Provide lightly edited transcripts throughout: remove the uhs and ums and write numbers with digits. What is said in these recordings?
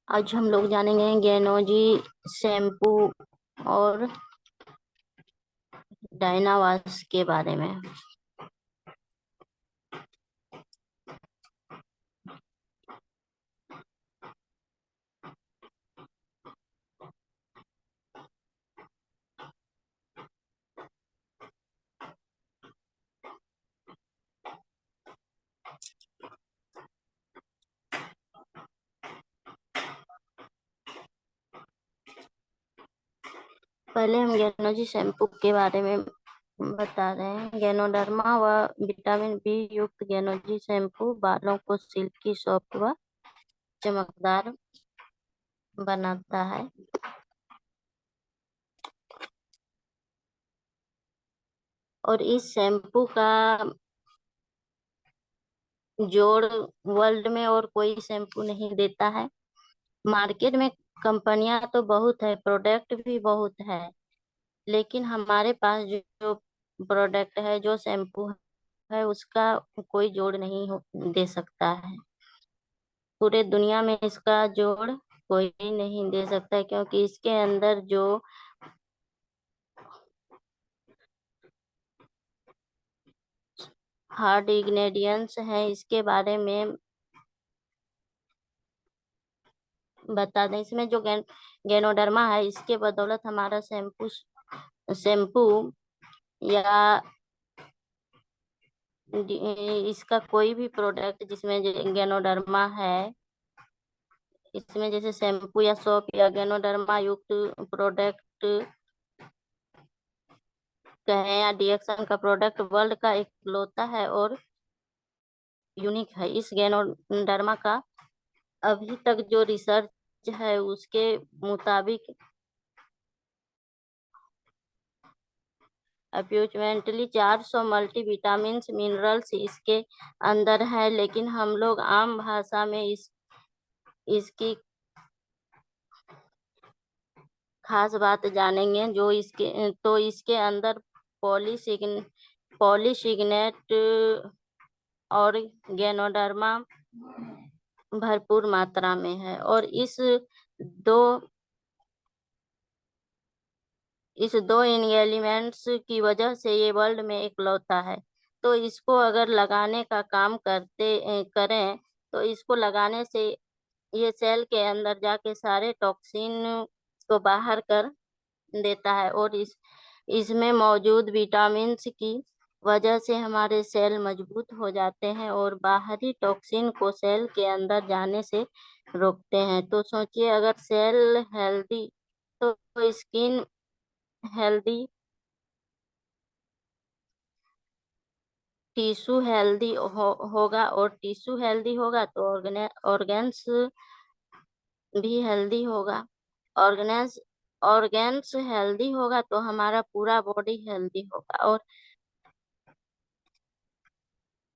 आज हम लोग जानेंगे गेनोजी शैम्पू और डायनावाश के बारे में। पहले हम गेनोजी शैम्पू के बारे में बता रहे हैं। गेनोडर्मा व विटामिन बी युक्त गेनोजी शैम्पू बालों को सिल्की सॉफ्ट व चमकदार बनाता है। और इस शैम्पू का जोड़ वर्ल्ड में और कोई शैम्पू नहीं देता है। मार्केट में कंपनियां तो बहुत है, प्रोडक्ट भी बहुत है, लेकिन हमारे पास जो प्रोडक्ट है, जो शैम्पू है, उसका कोई जोड़ नहीं दे सकता है। पूरे दुनिया में इसका जोड़ कोई नहीं दे सकता है, क्योंकि इसके अंदर जो हार्ड इंग्रेडिएंट्स हैं, इसके बारे में बता दें। इसमें जो गेनोडर्मा है, इसके बदौलत हमारा शैम्पू शैम्पू या इसका कोई भी प्रोडक्ट जिसमें गेनोडर्मा है, इसमें जैसे शैम्पू या सोप या गेनोडर्मा युक्त प्रोडक्ट कहें या डीएक्सन का प्रोडक्ट वर्ल्ड का इकलौता है और यूनिक है। इस गेनोडर्मा का अभी तक जो रिसर्च है, उसके मुताबिक अप्रोक्सीमेटली 400 मल्टीविटामिन मिनरल्स इसके अंदर है। लेकिन हम लोग आम भाषा में इसकी खास बात जानेंगे। जो इसके अंदर पॉलीसिग्नेट और गेनोडर्मा भरपूर मात्रा में है। और दो इस दो एलिमेंट्स की वजह से ये वर्ल्ड में इकलौता है। तो इसको अगर लगाने का काम करें, तो इसको लगाने से ये सेल के अंदर जाके सारे टॉक्सिन को बाहर कर देता है। और इसमें मौजूद विटामिन्स की वजह से हमारे सेल मजबूत हो जाते हैं और बाहरी टॉक्सिन को सेल के अंदर जाने से रोकते हैं। तो सोचिए, अगर सेल हेल्दी तो स्किन हेल्दी, टिश्यू हेल्दी होगा, और टिश्यू हेल्दी होगा तो ऑर्गेन्स भी हेल्दी होगा। ऑर्गेन्स ऑर्गेन्स हेल्दी होगा तो हमारा पूरा बॉडी हेल्दी होगा,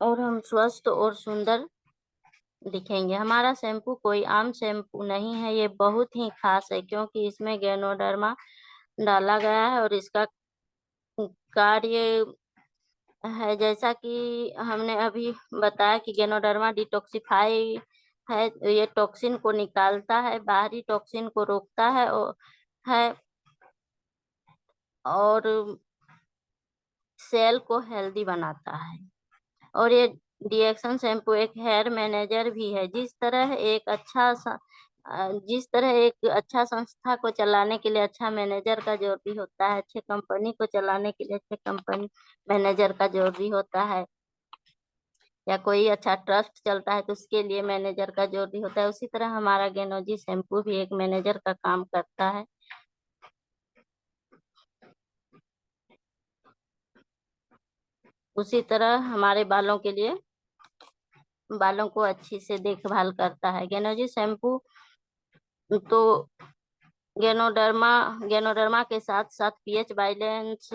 और हम स्वस्थ और सुंदर दिखेंगे। हमारा शैम्पू कोई आम शैम्पू नहीं है, ये बहुत ही खास है, क्योंकि इसमें गेनोडर्मा डाला गया है और इसका कार्य है, जैसा कि हमने अभी बताया कि गेनोडर्मा डिटॉक्सिफाई है। ये टॉक्सिन को निकालता है, बाहरी टॉक्सिन को रोकता है और सेल को हेल्दी बनाता है। और ये डीएक्सन शैम्पू एक हेयर मैनेजर भी है। जिस तरह एक अच्छा संस्था को चलाने के लिए अच्छा मैनेजर का जरूरी होता है, अच्छे कंपनी को चलाने के लिए अच्छे कंपनी मैनेजर का जरूरी होता है, या कोई अच्छा ट्रस्ट चलता है तो उसके लिए मैनेजर का जरूरी होता है, उसी तरह हमारा गेनोजी शैम्पू भी एक मैनेजर का काम करता है। उसी तरह हमारे बालों को अच्छी से देखभाल करता है गेनोजी शैम्पू। तो गेनोडर्मा गेनोडर्मा के साथ साथ पीएच बैलेंस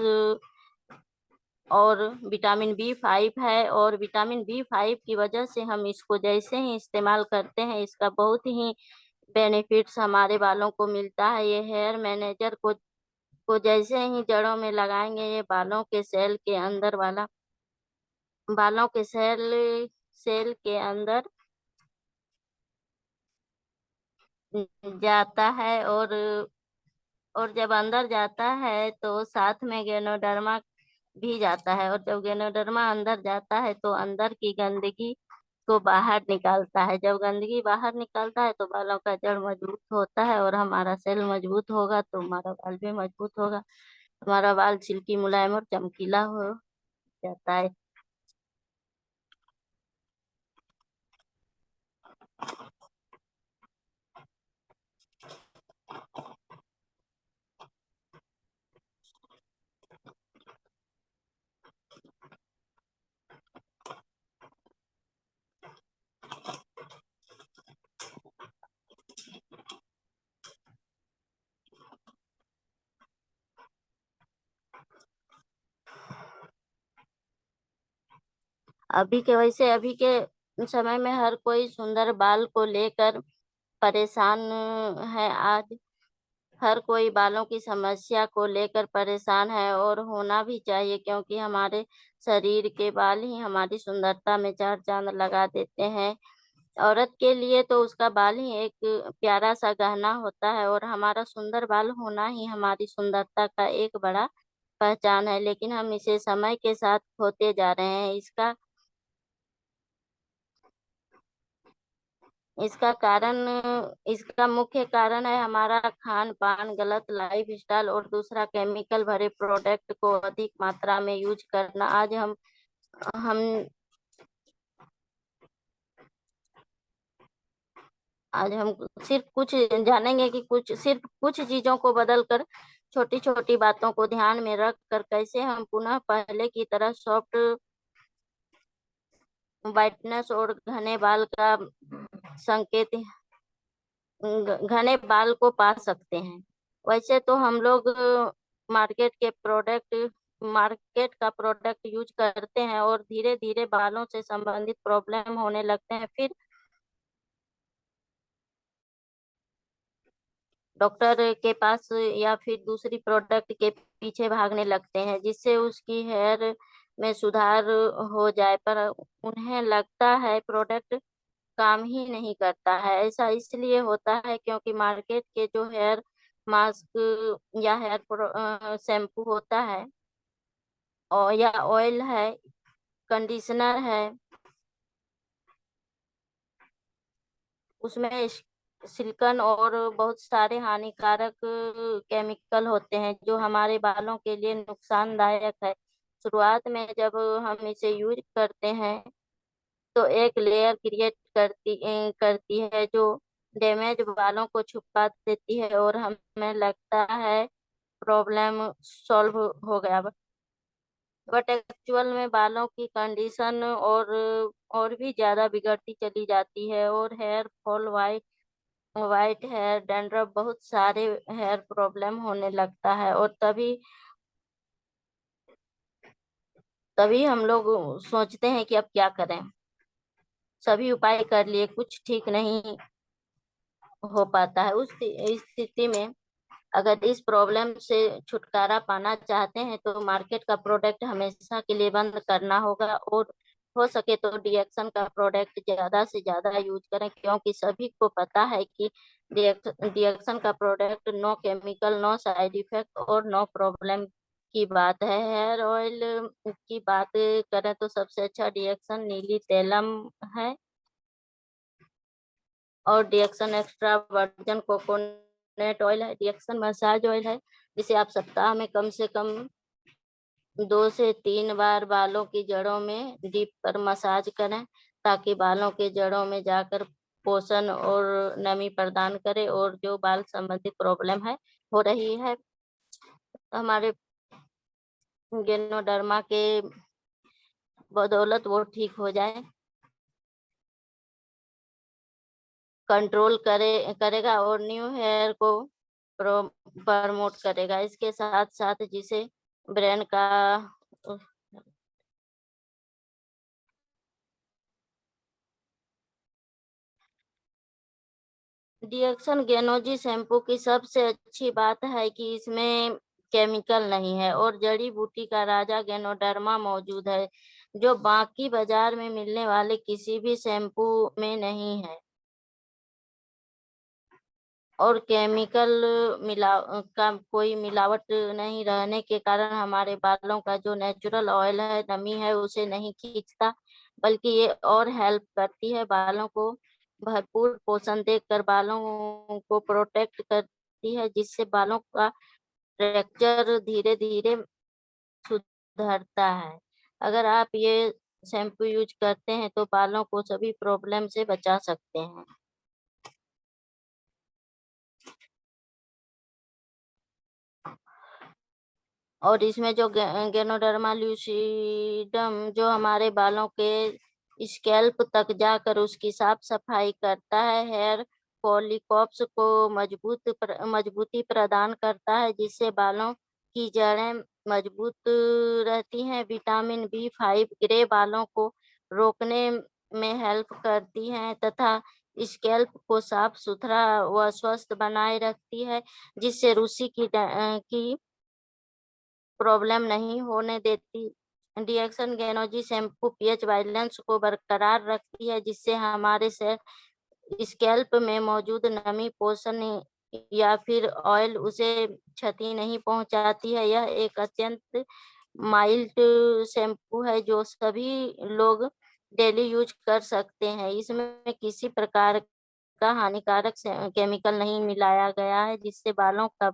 और विटामिन बी 5 है। और विटामिन बी 5 की वजह से हम इसको जैसे ही इस्तेमाल करते हैं, इसका बहुत ही बेनिफिट्स हमारे बालों को मिलता है। ये हेयर मैनेजर को जैसे ही जड़ों में लगाएंगे, ये बालों के सेल के अंदर जाता है, और जब अंदर जाता है तो साथ में गेनोडर्मा भी जाता है, और जब गेनोडर्मा अंदर जाता है तो अंदर की गंदगी को बाहर निकालता है। जब गंदगी बाहर निकालता है तो बालों का जड़ मजबूत होता है, और हमारा सेल मजबूत होगा तो हमारा बाल भी मजबूत होगा। हमारा बाल सिल्की मुलायम और चमकीला हो जाता है। अभी के समय में हर कोई सुंदर बाल को लेकर परेशान है। आज हर कोई बालों की समस्या को लेकर परेशान है, और होना भी चाहिए, क्योंकि हमारे शरीर के बाल ही हमारी सुंदरता में चार चांद लगा देते हैं। औरत के लिए तो उसका बाल ही एक प्यारा सा गहना होता है, और हमारा सुंदर बाल होना ही हमारी सुंदरता का एक बड़ा पहचान है। लेकिन हम इसे समय के साथ खोते जा रहे हैं। इसका कारण इसका मुख्य कारण है हमारा खान पान, गलत लाइफ स्टाइल, और दूसरा केमिकल भरे प्रोडक्ट को अधिक मात्रा में यूज करना। हम आज हम सिर्फ कुछ जानेंगे कि सिर्फ कुछ चीजों को बदल कर, छोटी छोटी बातों को ध्यान में रख कर कैसे हम पुनः पहले की तरह सॉफ्ट वाइटनेस और घने बाल का संकेत घने बाल को पा सकते हैं। वैसे तो हम लोग मार्केट के प्रोडक्ट मार्केट का प्रोडक्ट यूज करते हैं, और धीरे धीरे बालों से संबंधित प्रॉब्लम होने लगते हैं। फिर डॉक्टर के पास या फिर दूसरी प्रोडक्ट के पीछे भागने लगते हैं, जिससे उसकी हेयर में सुधार हो जाए, पर उन्हें लगता है प्रोडक्ट काम ही नहीं करता है। ऐसा इसलिए होता है क्योंकि मार्केट के जो हेयर मास्क या शैम्पू होता है, और या ऑयल है, कंडीशनर है, उसमें सिलिकॉन और बहुत सारे हानिकारक केमिकल होते हैं, जो हमारे बालों के लिए नुकसानदायक है। शुरुआत में जब हम इसे यूज करते हैं तो एक लेयर क्रिएट करती है, जो डैमेज बालों को छुपा देती है, और हमें लगता है प्रॉब्लम सॉल्व हो गया। बट एक्चुअल में बालों की कंडीशन और भी ज्यादा बिगड़ती चली जाती है, और hair fall, white hair, dandruff, बहुत सारे हेयर प्रॉब्लम होने लगता है। और तभी तभी हम लोग सोचते हैं कि अब क्या करें। सभी उपाय कर लिए, कुछ ठीक नहीं हो पाता है। उस स्थिति में अगर इस प्रॉब्लम से छुटकारा पाना चाहते हैं तो मार्केट का प्रोडक्ट हमेशा के लिए बंद करना होगा, और हो सके तो डीएक्शन का प्रोडक्ट ज्यादा से ज्यादा यूज करें, क्योंकि सभी को पता है कि डीएक्शन का product no chemical, no side effect और नो प्रॉब्लम की बात है। हेयर ऑयल की बात करें तो सबसे अच्छा डीएक्शन नीली तेलम है, और डीएक्सन एक्स्ट्रा वर्जन कोकोनट ऑयल है। डीएक्सन मसाज ऑयल है, जिसे आप सप्ताह में कम से कम 2 से 3 बार बालों की जड़ों में डीप कर मसाज करें, ताकि बालों के जड़ों में जाकर पोषण और नमी प्रदान करे, और जो बाल संबंधित प्रॉब्लम है हो रही है हमारे गेनोडर्मा के बदौलत, वो ठीक हो जाए, कंट्रोल करेगा, और न्यू हेयर को प्रमोट करेगा। इसके साथ साथ जिसे ब्रेन का डिएक्शन गेनोजी शैम्पू की सबसे अच्छी बात है कि इसमें केमिकल नहीं है, और जड़ी बूटी का राजा गेनोडर्मा मौजूद है, जो बाकी बाजार में मिलने वाले किसी भी शैम्पू में नहीं है। और केमिकल का कोई मिलावट नहीं रहने के कारण हमारे बालों का जो नेचुरल ऑयल है, नमी है, उसे नहीं खींचता, बल्कि ये और हेल्प करती है बालों को भरपूर पोषण देकर बालों को प्रोटेक्ट करती है, जिससे बालों का स्ट्रक्चर धीरे धीरे सुधरता है। अगर आप ये शैम्पू यूज करते हैं तो बालों को सभी प्रॉब्लम से बचा सकते हैं। और इसमें जो गेनोडर्मा ल्यूसिडम जो हमारे बालों के स्कैल्प तक जाकर उसकी साफ सफाई करता है, हेयर फॉलिकल्स को मजबूती प्रदान करता है, जिससे बालों की जड़ें मजबूत रहती हैं। विटामिन बी 5 ग्रे बालों को रोकने में हेल्प करती हैं तथा स्कैल्प को साफ सुथरा व स्वस्थ बनाए रखती है, जिससे रूसी की प्रॉब्लम नहीं होने देती। डिएक्सन गेनोजी शैम्पू पीएच बैलेंस को बरकरार रखती है, जिससे हमारे से स्कैल्प में मौजूद नमी, पोषण या फिर ऑयल उसे क्षति नहीं पहुंचाती है। यह एक अत्यंत माइल्ड शैम्पू है जो सभी लोग डेली यूज कर सकते हैं। इसमें किसी प्रकार का हानिकारक केमिकल नहीं मिलाया गया है, जिससे बालों का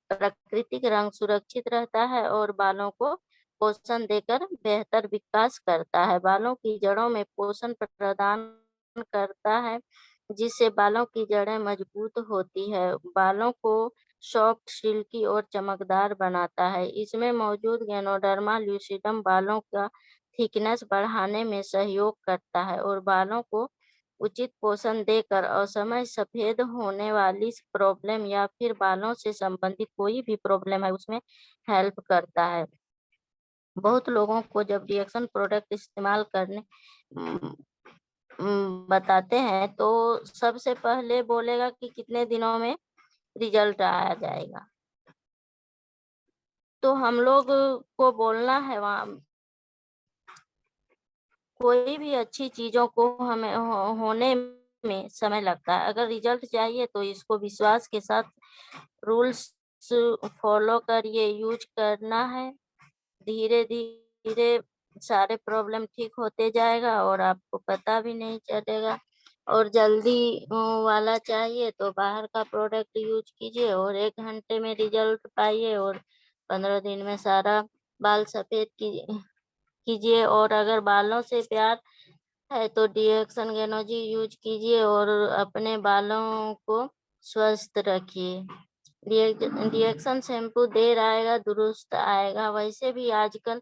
प्राकृतिक रंग सुरक्षित रहता है और बालों को पोषण देकर बेहतर विकास करता है। बालों की जड़ों में पोषण प्रदान करता है, जिससे बालों की जड़ें मजबूत होती है, बालों को सॉफ्ट, सिल्की और चमकदार बनाता है। इसमें मौजूद गैनोडर्मा ल्यूसिडम बालों का थिकनेस बढ़ाने में सहयोग करता है और बालों को उचित पोषण देकर असमय सफेद होने वाली प्रॉब्लम या फिर बालों से संबंधित कोई भी प्रॉब्लम है उसमें हेल्प करता है। बहुत लोगों को जब रिएक्शन प्रोडक्ट इस्तेमाल करने बताते हैं तो सबसे पहले बोलेगा कि कितने दिनों में रिजल्ट आ जाएगा। तो हम लोग को बोलना है, वहाँ कोई भी अच्छी चीजों को हमें होने में समय लगता है। अगर रिजल्ट चाहिए तो इसको विश्वास के साथ रूल्स फॉलो करिए, यूज करना है। धीरे धीरे सारे प्रॉब्लम ठीक होते जाएगा और आपको पता भी नहीं चलेगा। और जल्दी वाला चाहिए तो बाहर का प्रोडक्ट यूज कीजिए और 1 घंटे में रिजल्ट पाइए और 15 दिन में सारा बाल सफेद कीजिए। और अगर बालों से प्यार है तो डिएक्सन गेनोजी यूज कीजिए और अपने बालों को स्वस्थ रखिए। रिएक्शन शैम्पू देर आएगा दुरुस्त आएगा। वैसे भी आजकल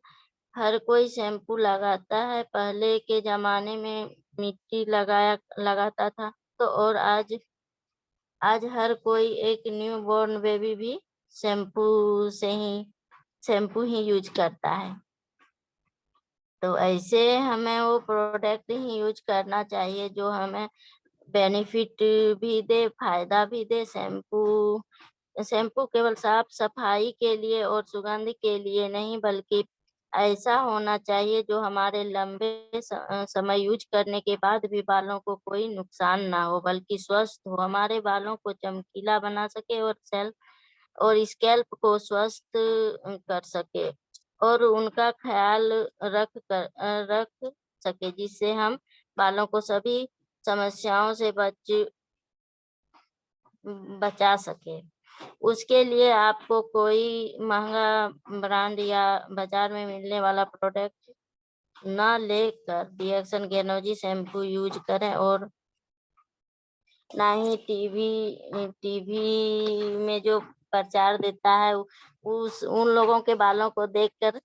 हर कोई शैम्पू लगाता है, पहले के जमाने में मिट्टी लगाता था। तो और आज हर कोई एक न्यू बॉर्न बेबी भी शैम्पू से ही शैम्पू ही यूज करता है। तो ऐसे हमें वो प्रोडक्ट ही यूज करना चाहिए जो हमें बेनिफिट भी दे, फायदा भी दे। शैम्पू केवल साफ सफाई के लिए और सुगंध के लिए नहीं, बल्कि ऐसा होना चाहिए जो हमारे लंबे समय यूज करने के बाद भी बालों को कोई नुकसान ना हो, बल्कि स्वस्थ हो, हमारे बालों को चमकीला बना सके और स्कैल्प को स्वस्थ कर सके और उनका ख्याल रख सके, जिससे हम बालों को सभी समस्याओं से बचा सके। उसके लिए आपको कोई महंगा ब्रांड या बाजार में मिलने वाला प्रोडक्ट ना लेकर रिएक्शन गेनोजी शैम्पू यूज करें और ना ही टीवी में जो प्रचार देता है उन लोगों के बालों को देखकर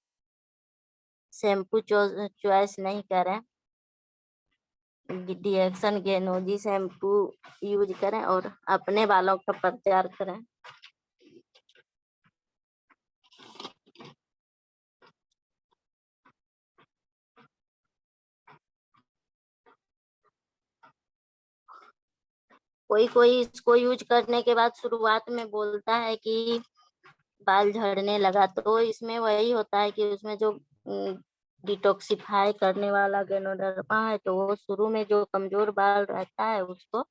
शैम्पू चॉइस नहीं करें। रिएक्शन गेनोजी शैम्पू यूज करें और अपने बालों का प्रचार करें। कोई कोई इसको यूज करने के बाद शुरुआत में बोलता है कि बाल झड़ने लगा, तो इसमें वही होता है कि उसमें जो डिटॉक्सिफाई करने वाला गैनोडर्मा है, तो वो शुरू में जो कमजोर बाल रहता है उसको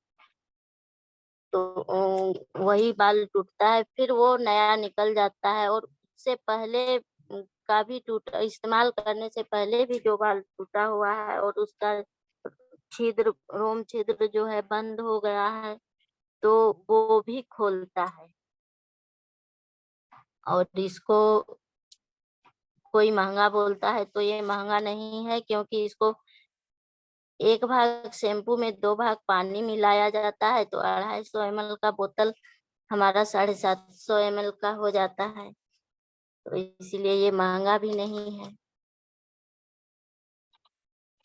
तो वही बाल टूटता है, फिर वो नया निकल जाता है। और उससे पहले का भी टूट इस्तेमाल करने से पहले भी जो बाल टूटा हुआ है और उसका छिद्र रोम छिद्र जो है बंद हो गया है, तो वो भी खोलता है। और इसको कोई महंगा बोलता है तो ये महंगा नहीं है, क्योंकि इसको एक भाग शैम्पू में 2 भाग पानी मिलाया जाता है, तो 250 ml का बोतल हमारा 750 ml का हो जाता है। तो इसीलिए ये महंगा भी नहीं है।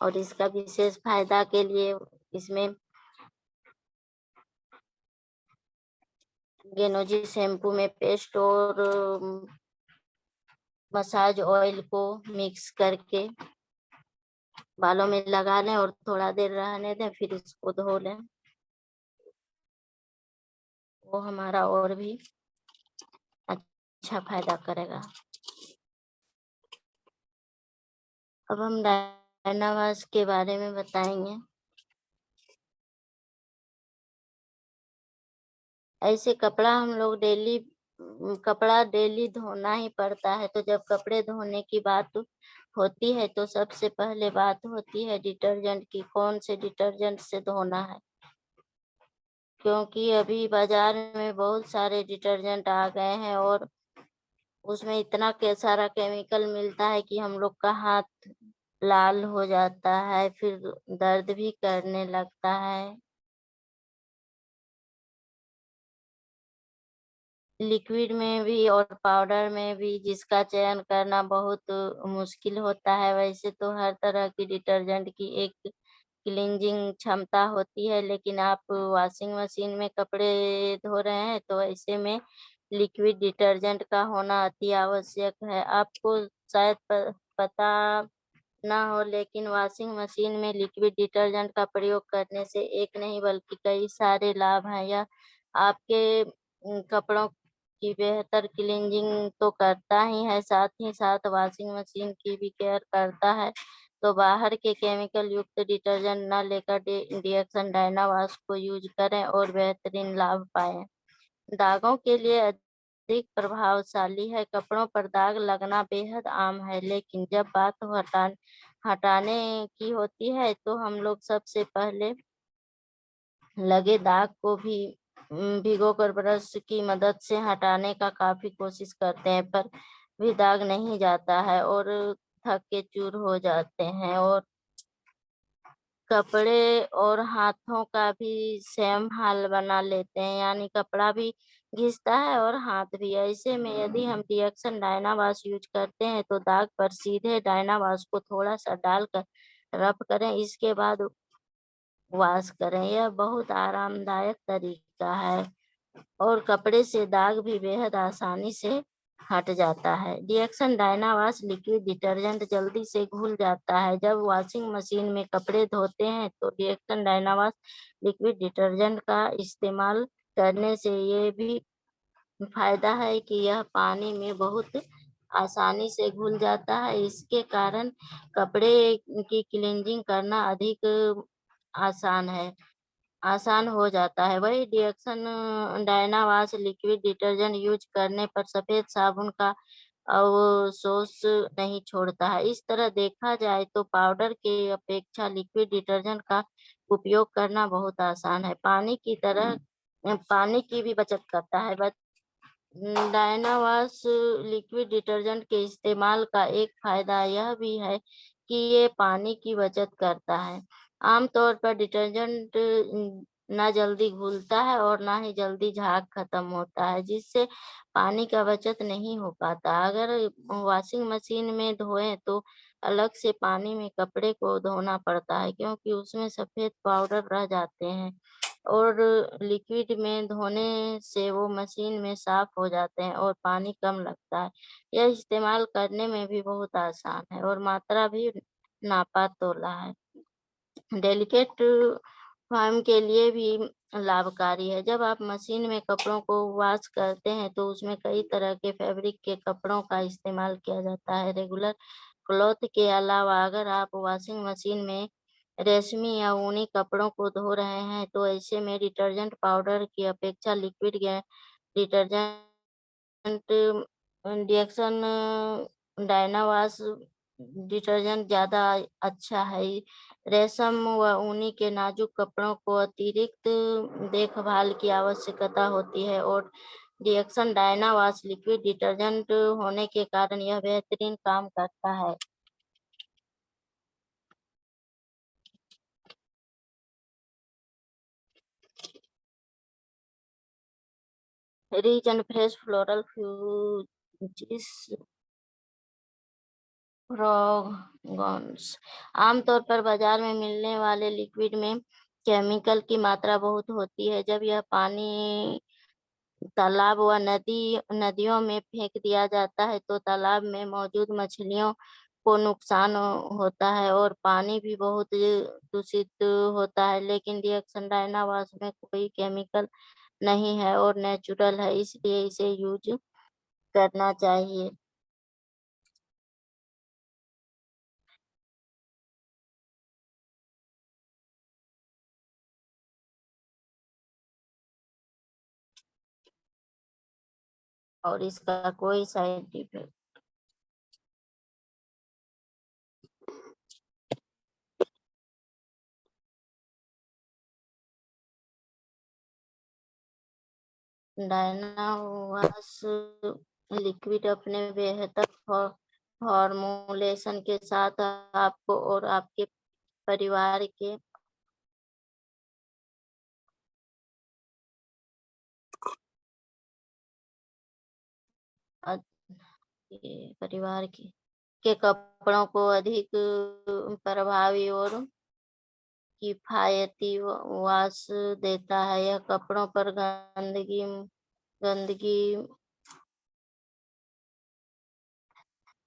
और इसका विशेष फायदा के लिए इसमें गेनोजी शैम्पू में पेस्ट और मसाज ऑयल को मिक्स करके बालों में लगा लें और थोड़ा देर रहने दें, फिर इसको धो लें। वो हमारा और भी अच्छा फायदा करेगा। अब हम डायनावाश के बारे में बताएंगे। ऐसे कपड़ा डेली धोना ही पड़ता है। तो जब कपड़े धोने की बात होती है तो सबसे पहले बात होती है डिटर्जेंट की, कौन से डिटर्जेंट से धोना है। क्योंकि अभी बाजार में बहुत सारे डिटर्जेंट आ गए हैं और उसमें इतना के सारा केमिकल मिलता है कि हम लोग का हाथ लाल हो जाता है, फिर दर्द भी करने लगता है। लिक्विड में भी और पाउडर में भी जिसका चयन करना बहुत मुश्किल होता है। वैसे तो हर तरह की डिटर्जेंट की एक क्लींजिंग क्षमता होती है, लेकिन आप वॉशिंग मशीन में कपड़े धो रहे हैं तो ऐसे में लिक्विड डिटर्जेंट का होना अति आवश्यक है। आपको शायद पता ना हो, लेकिन वॉशिंग मशीन में लिक्विड डिटर्जेंट का प्रयोग करने से एक नहीं बल्कि कई सारे लाभ हैं। यह आपके कपड़ों की बेहतर क्लींजिंग तो करता ही है, साथ ही साथ वॉशिंग मशीन की भी केयर करता है। तो बाहर के केमिकल युक्त डिटर्जेंट न लेकर डिएक्सन डायना वाश को यूज करें और बेहतरीन लाभ पाएं। दागों के लिए अधिक प्रभावशाली है। कपड़ों पर दाग लगना बेहद आम है, लेकिन जब बात हटाने की होती है तो हम लोग सबसे पहले लगे दाग को भी भिगोकर ब्रश की मदद से हटाने का काफी कोशिश करते हैं, पर भी दाग नहीं जाता है और थक्के चूर हो जाते हैं। और कपड़े और हाथों का भी सेम हाल बना लेते हैं, यानी कपड़ा भी घिसता है और हाथ भी। ऐसे में यदि हम डिएक्सन डायना वाश यूज करते हैं तो दाग पर सीधे डायना वाश को थोड़ा सा डालकर रब करें, इसके बाद वॉश करें। यह बहुत आरामदायक तरीका है और कपड़े से दाग भी बेहद आसानी से हट जाता है। DXN Diana wash liquid detergent जल्दी से घुल जाता है। जब वॉशिंग मशीन में कपड़े धोते हैं तो DXN Diana wash liquid detergent का इस्तेमाल करने से ये भी फायदा है कि यह पानी में बहुत आसानी से घुल जाता है। इसके कारण कपड़े की क्लींजिंग करना अधिक आसान हो जाता है। वही DXN Diana wash liquid detergent use करने पर सफेद साबुन का अवशोष नहीं छोड़ता है। इस तरह देखा जाए तो पाउडर के अपेक्षा लिक्विड डिटर्जेंट का उपयोग करना बहुत आसान है। पानी की भी बचत करता है। डायना वाश लिक्विड डिटर्जेंट के इस्तेमाल का एक फायदा यह भी है कि ये पानी की बचत करता है। आमतौर पर डिटर्जेंट ना जल्दी घुलता है और ना ही जल्दी झाग खत्म होता है, जिससे पानी का बचत नहीं हो पाता। अगर वॉशिंग मशीन में धोएं तो अलग से पानी में कपड़े को धोना पड़ता है, क्योंकि उसमें सफेद पाउडर रह जाते हैं और लिक्विड में धोने से वो मशीन में साफ हो जाते हैं और पानी कम लगता है। यह इस्तेमाल करने में भी बहुत आसान है और मात्रा भी नापा तोला है। डेलिकेट फार्म के लिए भी लाभकारी है। जब आप मशीन में कपड़ों को वॉश करते हैं तो उसमें कई तरह के फैब्रिक के कपड़ों का इस्तेमाल किया जाता है। रेगुलर क्लॉथ के अलावा अगर आप वॉशिंग मशीन में रेशमी या ऊनी कपड़ों को धो रहे हैं तो ऐसे में डिटर्जेंट पाउडर की अपेक्षा लिक्विड डिटर्जेंट रिएक्शन डायनावाश डिटर्जेंट ज़्यादा अच्छा है। रेशम व ऊनी के नाजुक कपड़ों को अतिरिक्त देखभाल की आवश्यकता होती है और रिएक्शन डायनावाश लिक्विड डिटर्जेंट होने के कारण यह बेहतरीन काम करता है। Rich and fresh floral fuses fragrance आमतौर पर बाजार में मिलने वाले लिक्विड में केमिकल की मात्रा बहुत होती है। जब यह पानी तालाब व नदियों में फेंक दिया जाता है तो तालाब में मौजूद मछलियों को नुकसान होता है और पानी भी बहुत दूषित होता है। लेकिन रिएक्शन डायनावाश में कोई केमिकल नहीं है और नेचुरल है, इसलिए इसे यूज करना चाहिए। और इसका कोई साइड इफेक्ट डायनावाश लिक्विड अपने बेहतर फॉर्मूलेशन के साथ आपको और आपके परिवार के परिवार के कपड़ों को अधिक प्रभावी और किफायती वाश देता है। यह कपड़ों पर गंदगी गंदगी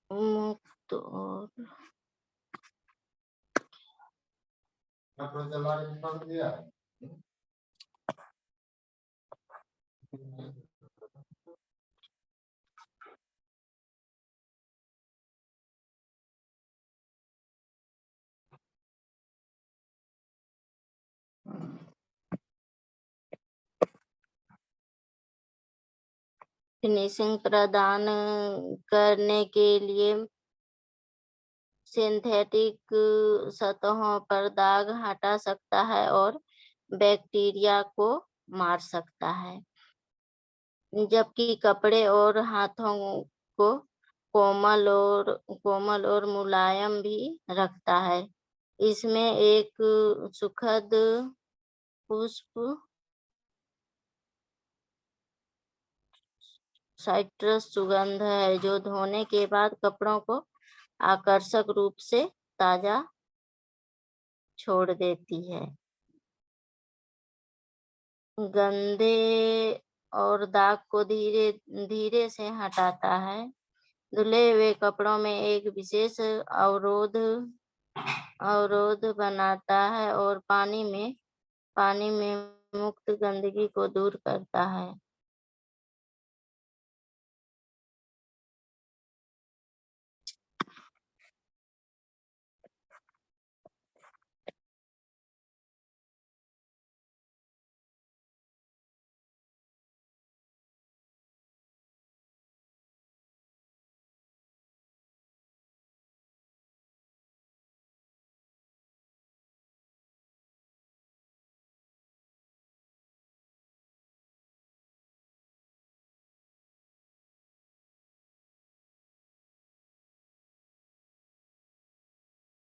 मुक्त और फिनिशिंग प्रदान करने के लिए सिंथेटिक सतहों पर दाग हटा सकता है और बैक्टीरिया को मार सकता है, जबकि कपड़े और हाथों को कोमल और मुलायम भी रखता है। इसमें एक सुखद पुष्प साइट्रस सुगंध है जो धोने के बाद कपड़ों को आकर्षक रूप से ताजा छोड़ देती है। गंदे और दाग को धीरे धीरे से हटाता है। धुले हुए कपड़ों में एक विशेष अवरोध बनाता है और पानी में मुक्त गंदगी को दूर करता है।